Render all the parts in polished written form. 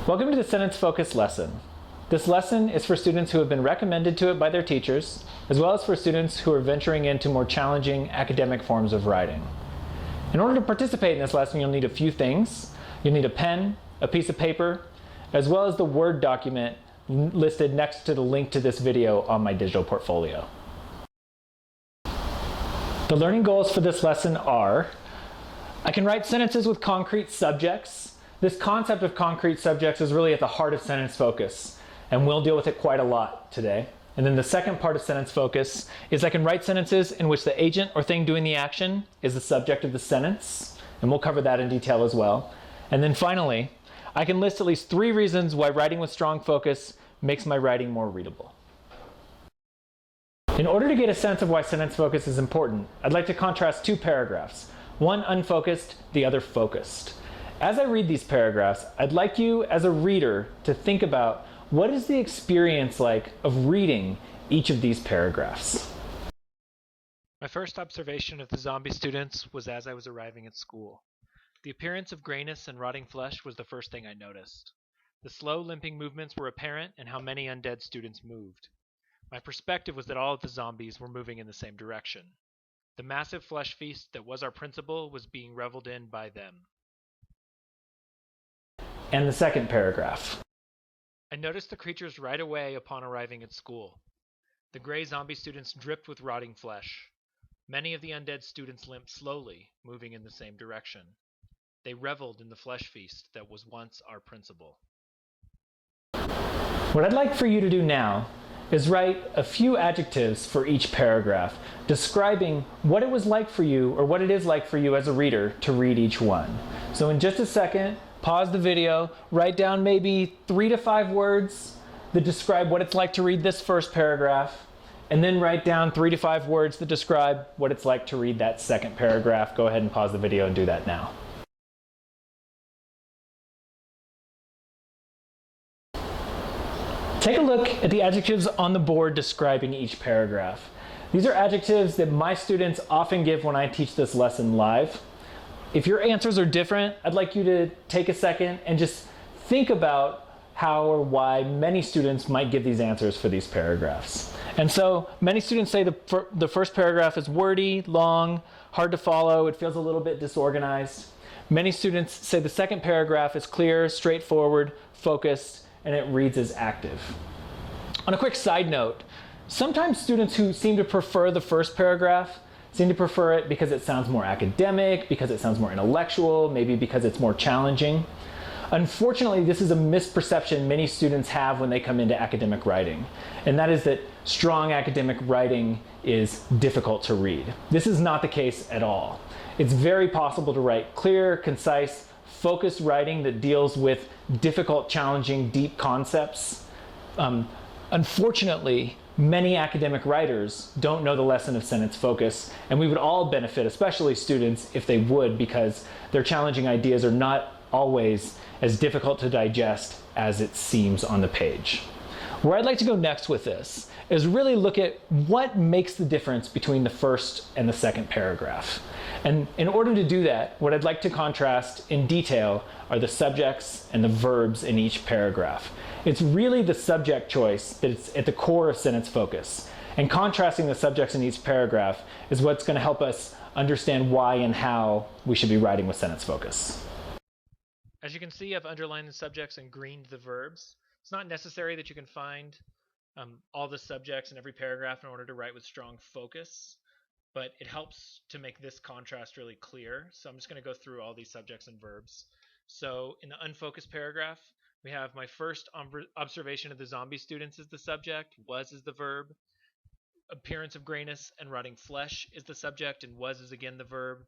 Welcome to the Sentence Focus lesson. This lesson is for students who have been recommended to it by their teachers, as well as for students who are venturing into more challenging academic forms of writing. In order to participate in this lesson, you'll need a few things. You'll need a pen, a piece of paper, as well as the Word document listed next to the link to this video on my digital portfolio. The learning goals for this lesson are: I can write sentences with concrete subjects. This concept of concrete subjects is really at the heart of sentence focus, and we'll deal with it quite a lot today. And then the second part of sentence focus is I can write sentences in which the agent or thing doing the action is the subject of the sentence, and we'll cover that in detail as well. And then finally, I can list at least 3 reasons why writing with strong focus makes my writing more readable. In order to get a sense of why sentence focus is important, I'd like to contrast 2 paragraphs, one unfocused, the other focused. As I read these paragraphs, I'd like you as a reader to think about what is the experience like of reading each of these paragraphs. My first observation of the zombie students was as I was arriving at school. The appearance of grayness and rotting flesh was the first thing I noticed. The slow, limping movements were apparent in how many undead students moved. My perspective was that all of the zombies were moving in the same direction. The massive flesh feast that was our principal was being reveled in by them. And the second paragraph. I noticed the creatures right away upon arriving at school. The gray zombie students dripped with rotting flesh. Many of the undead students limped slowly, moving in the same direction. They reveled in the flesh feast that was once our principal. What I'd like for you to do now is write a few adjectives for each paragraph, describing what it was like for you, or what it is like for you as a reader to read each one. So in just a second, pause the video, write down maybe 3 to 5 words that describe what it's like to read this first paragraph, and then write down 3 to 5 words that describe what it's like to read that second paragraph. Go ahead and pause the video and do that now. Take a look at the adjectives on the board describing each paragraph. These are adjectives that my students often give when I teach this lesson live. If your answers are different, I'd like you to take a second and just think about how or why many students might give these answers for these paragraphs. And so many students say the first paragraph is wordy, long, hard to follow, it feels a little bit disorganized. Many students say the second paragraph is clear, straightforward, focused, and it reads as active. On a quick side note, sometimes students who seem to prefer the first paragraph seem to prefer it because it sounds more academic, because it sounds more intellectual, maybe because it's more challenging. Unfortunately, this is a misperception many students have when they come into academic writing, and that is that strong academic writing is difficult to read. This is not the case at all. It's very possible to write clear, concise, focused writing that deals with difficult, challenging, deep concepts. Unfortunately, many academic writers don't know the lesson of sentence focus, and we would all benefit, especially students, if they would, because their challenging ideas are not always as difficult to digest as it seems on the page. Where I'd like to go next with this is really look at what makes the difference between the first and the second paragraph. And in order to do that, what I'd like to contrast in detail are the subjects and the verbs in each paragraph. It's really the subject choice that's at the core of sentence focus. And contrasting the subjects in each paragraph is what's going to help us understand why and how we should be writing with sentence focus. As you can see, I've underlined the subjects and greened the verbs. It's not necessary that you can find all the subjects in every paragraph in order to write with strong focus, but it helps to make this contrast really clear. So I'm just going to go through all these subjects and verbs. So in the unfocused paragraph, we have my first observation of the zombie students is the subject, was is the verb, appearance of grayness and rotting flesh is the subject, and was is again the verb.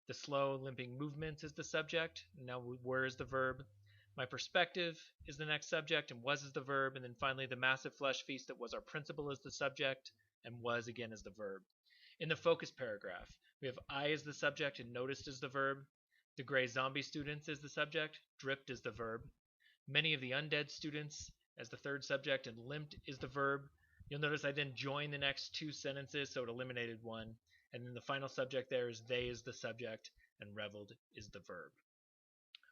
The slow limping movements is the subject, now were is the verb. My perspective is the next subject, and was is the verb, and then finally the massive flesh feast that was our principal is the subject, and was again is the verb. In the focus paragraph, we have I as the subject and noticed is the verb. The gray zombie students is the subject, dripped is the verb. Many of the undead students as the third subject, and limped is the verb. You'll notice I then joined the next 2 sentences, so it eliminated one. And then the final subject there is they is the subject, and reveled is the verb.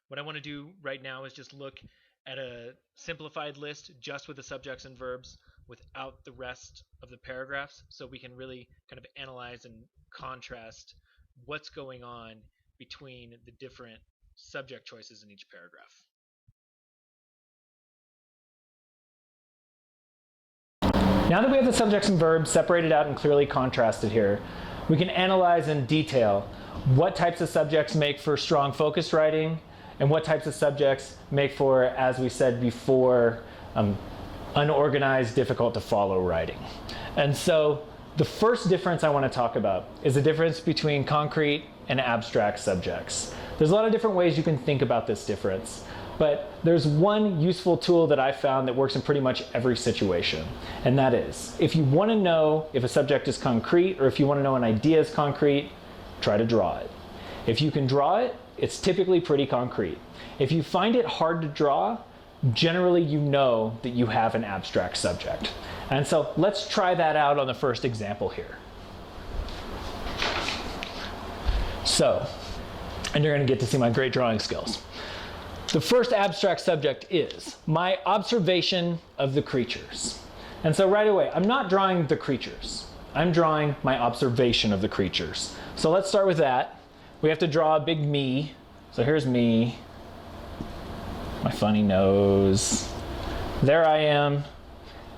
What I want to do right now is just look at a simplified list just with the subjects and verbs without the rest of the paragraphs, so we can really kind of analyze and contrast what's going on between the different subject choices in each paragraph. Now that we have the subjects and verbs separated out and clearly contrasted here, we can analyze in detail what types of subjects make for strong focused writing and what types of subjects make for, as we said before, unorganized, difficult to follow writing. And so the first difference I want to talk about is the difference between concrete and abstract subjects. There's a lot of different ways you can think about this difference, but there's one useful tool that I found that works in pretty much every situation, and that is, if you want to know if a subject is concrete or if you want to know an idea is concrete, try to draw it. If you can draw it, it's typically pretty concrete. If you find it hard to draw, generally you know that you have an abstract subject. And so let's try that out on the first example here. So, and you're going to get to see my great drawing skills. The first abstract subject is my observation of the creatures. And so right away, I'm not drawing the creatures. I'm drawing my observation of the creatures. So let's start with that. We have to draw a big me. So here's me, my funny nose. There I am.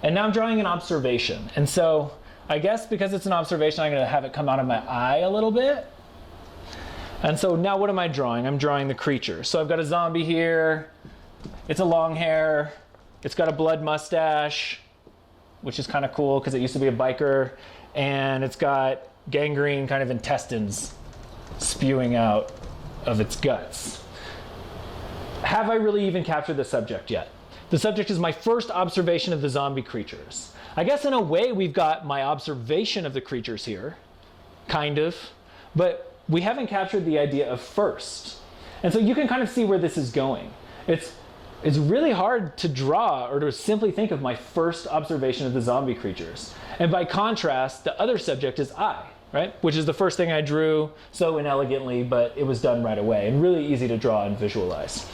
And now I'm drawing an observation. And so I guess because it's an observation, I'm going to have it come out of my eye a little bit. And so now what am I drawing? I'm drawing the creature. So I've got a zombie here. It's a long hair. It's got a blood mustache, which is kind of cool because it used to be a biker. And it's got gangrene kind of intestines spewing out of its guts. Have I really even captured the subject yet? The subject is my first observation of the zombie creatures. I guess in a way we've got my observation of the creatures here, kind of, but we haven't captured the idea of first. And so you can kind of see where this is going. It's really hard to draw or to simply think of my first observation of the zombie creatures. And by contrast, the other subject is I, right? Which is the first thing I drew so inelegantly, but it was done right away and really easy to draw and visualize.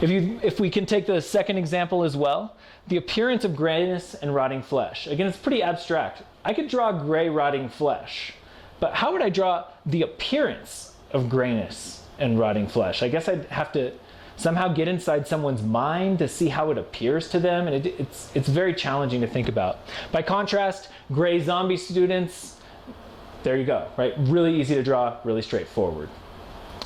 If we can take the second example as well, the appearance of grayness and rotting flesh. Again, it's pretty abstract. I could draw gray rotting flesh, but how would I draw the appearance of grayness and rotting flesh? I guess I'd have to somehow get inside someone's mind to see how it appears to them, and it's very challenging to think about. By contrast, gray zombie students, there you go, right? Really easy to draw, really straightforward.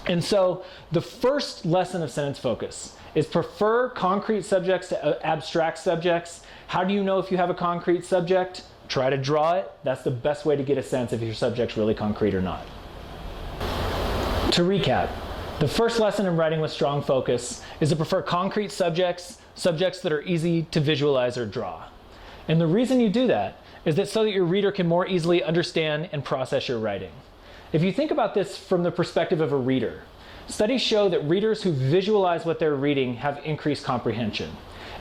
And so the first lesson of sentence focus is prefer concrete subjects to abstract subjects. How do you know if you have a concrete subject? Try to draw it. That's the best way to get a sense if your subject's really concrete or not. To recap, the first lesson in writing with strong focus is to prefer concrete subjects, subjects that are easy to visualize or draw. And the reason you do that is that so that your reader can more easily understand and process your writing. If you think about this from the perspective of a reader, studies show that readers who visualize what they're reading have increased comprehension.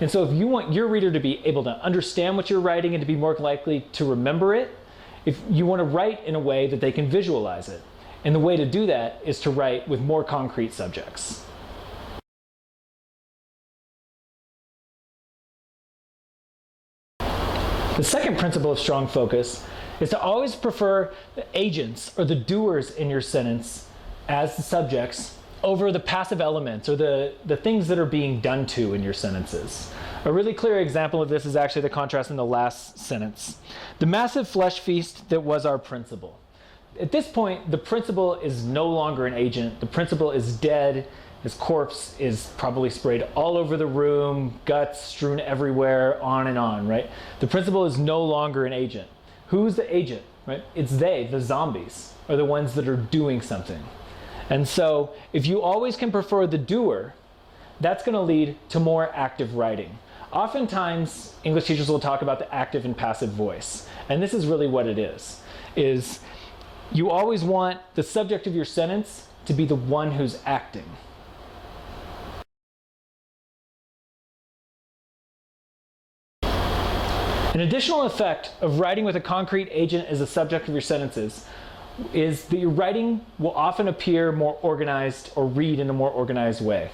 And so if you want your reader to be able to understand what you're writing and to be more likely to remember it, if you want to write in a way that they can visualize it. And the way to do that is to write with more concrete subjects. The second principle of strong focus is to always prefer the agents or the doers in your sentence as the subjects over the passive elements or the things that are being done to in your sentences. A really clear example of this is actually the contrast in the last sentence. The massive flesh feast that was our principal. At this point, the principal is no longer an agent. The principal is dead. His corpse is probably sprayed all over the room, guts strewn everywhere, on and on, right? The principal is no longer an agent. Who's the agent, right? It's they, the zombies, are the ones that are doing something. And so if you always can prefer the doer, that's going to lead to more active writing. Oftentimes, English teachers will talk about the active and passive voice. And this is really what it is you always want the subject of your sentence to be the one who's acting. An additional effect of writing with a concrete agent as the subject of your sentences is that your writing will often appear more organized or read in a more organized way.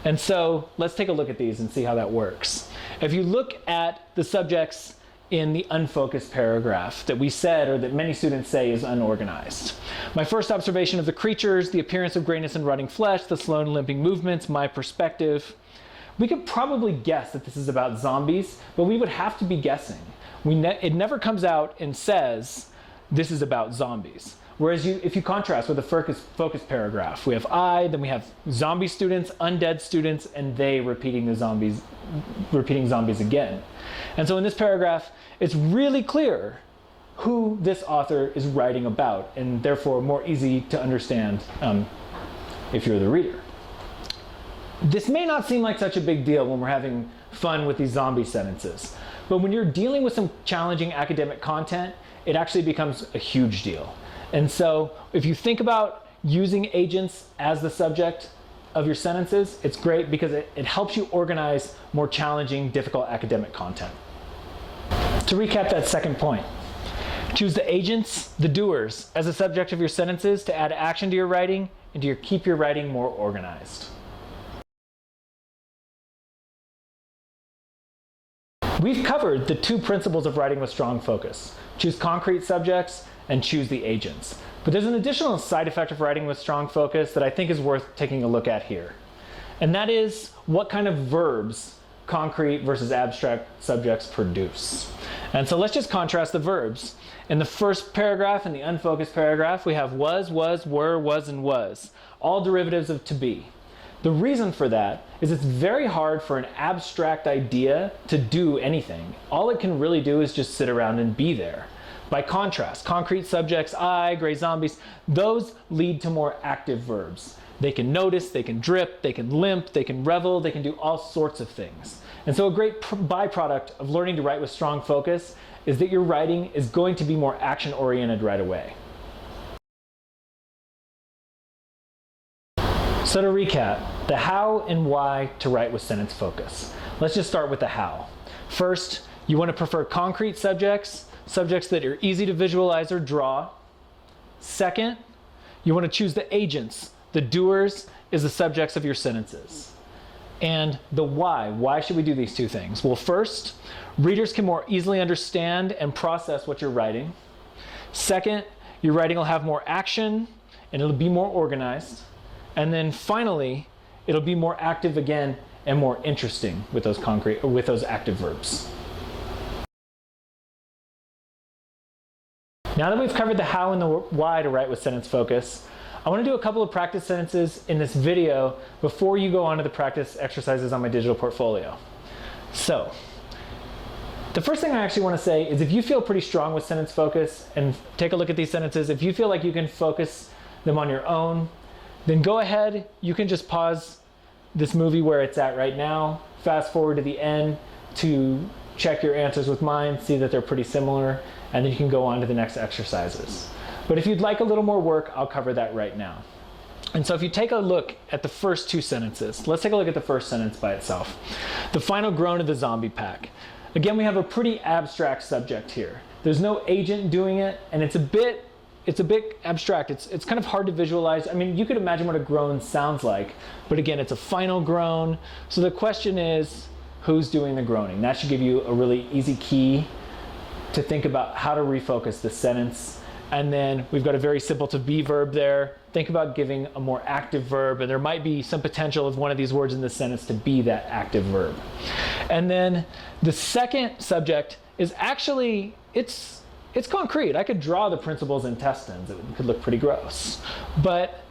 And so let's take a look at these and see how that works. If you look at the subjects in the unfocused paragraph that we said, or that many students say, is unorganized. My first observation of the creatures, the appearance of grayness and rotting flesh, the slow and limping movements, my perspective. We could probably guess that this is about zombies, but we would have to be guessing. It never comes out and says, this is about zombies. Whereas if you contrast with a focused paragraph, we have I, then we have zombie students, undead students, and they repeating zombies again. And so in this paragraph, it's really clear who this author is writing about, and therefore more easy to understand if you're the reader. This may not seem like such a big deal when we're having fun with these zombie sentences, but when you're dealing with some challenging academic content, it actually becomes a huge deal. And so if you think about using agents as the subject of your sentences, it's great because it helps you organize more challenging, difficult academic content. To recap that second point, choose the agents, the doers, as the subject of your sentences to add action to your writing and to keep your writing more organized. We've covered the two principles of writing with strong focus. Choose concrete subjects and choose the agents. But there's an additional side effect of writing with strong focus that I think is worth taking a look at here. And that is what kind of verbs concrete versus abstract subjects produce. And so let's just contrast the verbs. In the first paragraph, in the unfocused paragraph, we have was, were, was, and was, all derivatives of to be. The reason for that is it's very hard for an abstract idea to do anything. All it can really do is just sit around and be there. By contrast, concrete subjects, I, gray zombies, those lead to more active verbs. They can notice, they can drip, they can limp, they can revel, they can do all sorts of things. And so a great byproduct of learning to write with strong focus is that your writing is going to be more action-oriented right away. So to recap, the how and why to write with sentence focus. Let's just start with the how. First, you want to prefer concrete subjects that are easy to visualize or draw. Second, you want to choose the agents. The doers is the subjects of your sentences. And the why. Why should we do these two things? Well, first, readers can more easily understand and process what you're writing. Second, your writing will have more action and it'll be more organized. And then finally, it'll be more active again and more interesting with those active verbs. Now that we've covered the how and the why to write with sentence focus, I want to do a couple of practice sentences in this video before you go on to the practice exercises on my digital portfolio. So, the first thing I actually want to say is if you feel pretty strong with sentence focus and take a look at these sentences, if you feel like you can focus them on your own, then go ahead, you can just pause this movie where it's at right now, fast forward to the end to check your answers with mine, see that they're pretty similar, and then you can go on to the next exercises. But if you'd like a little more work, I'll cover that right now. And so if you take a look at the first two sentences, let's take a look at the first sentence by itself. The final groan of the zombie pack. Again, we have a pretty abstract subject here. There's no agent doing it, and it's a bit abstract. It's kind of hard to visualize. I mean, you could imagine what a groan sounds like, but again, it's a final groan. So the question is, who's doing the groaning? That should give you a really easy key to think about how to refocus the sentence. And then we've got a very simple to be verb there. Think about giving a more active verb, and there might be some potential of one of these words in this sentence to be that active verb. And then the second subject is actually, it's concrete. I could draw the principal's intestines. It could look pretty gross, but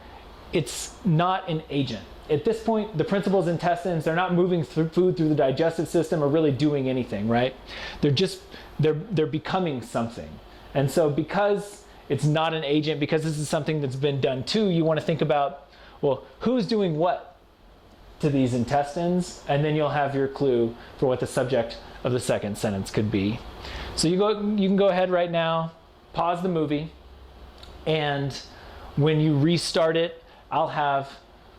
it's not an agent. At this point, the principal's intestines, they're not moving food through the digestive system or really doing anything, right? They're becoming something. And so because it's not an agent, because this is something that's been done to, you want to think about, well, who's doing what to these intestines? And then you'll have your clue for what the subject of the second sentence could be. So you can go ahead right now, pause the movie, and when you restart it, I'll have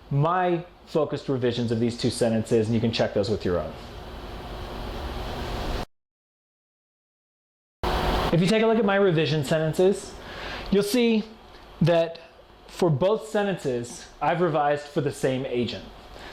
my focused revisions of these two sentences, and you can check those with your own. If you take a look at my revision sentences, you'll see that for both sentences, I've revised for the same agent.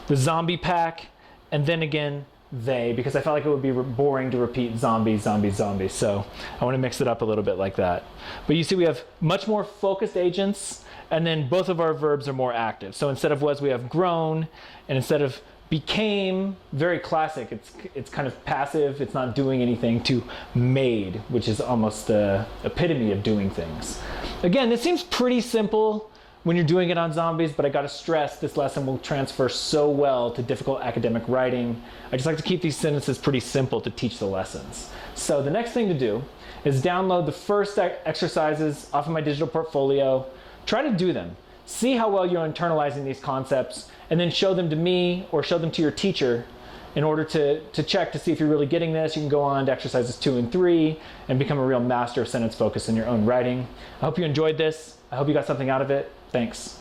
The zombie pack, and then again, they, because I felt like it would be boring to repeat zombie, zombie, zombie. So I want to mix it up a little bit like that. But you see we have much more focused agents, and then both of our verbs are more active. So instead of was, we have grown, and instead of became, very classic, it's kind of passive, it's not doing anything, to made, which is almost the epitome of doing things. Again, this seems pretty simple when you're doing it on zombies, but I gotta stress this lesson will transfer so well to difficult academic writing. I just like to keep these sentences pretty simple to teach the lessons. So the next thing to do is download the first exercises off of my digital portfolio. Try to do them. See how well you're internalizing these concepts, and then show them to me or show them to your teacher in order to check to see if you're really getting this. You can go on to exercises 2 and 3 and become a real master of sentence focus in your own writing. I hope you enjoyed this. I hope you got something out of it. Thanks.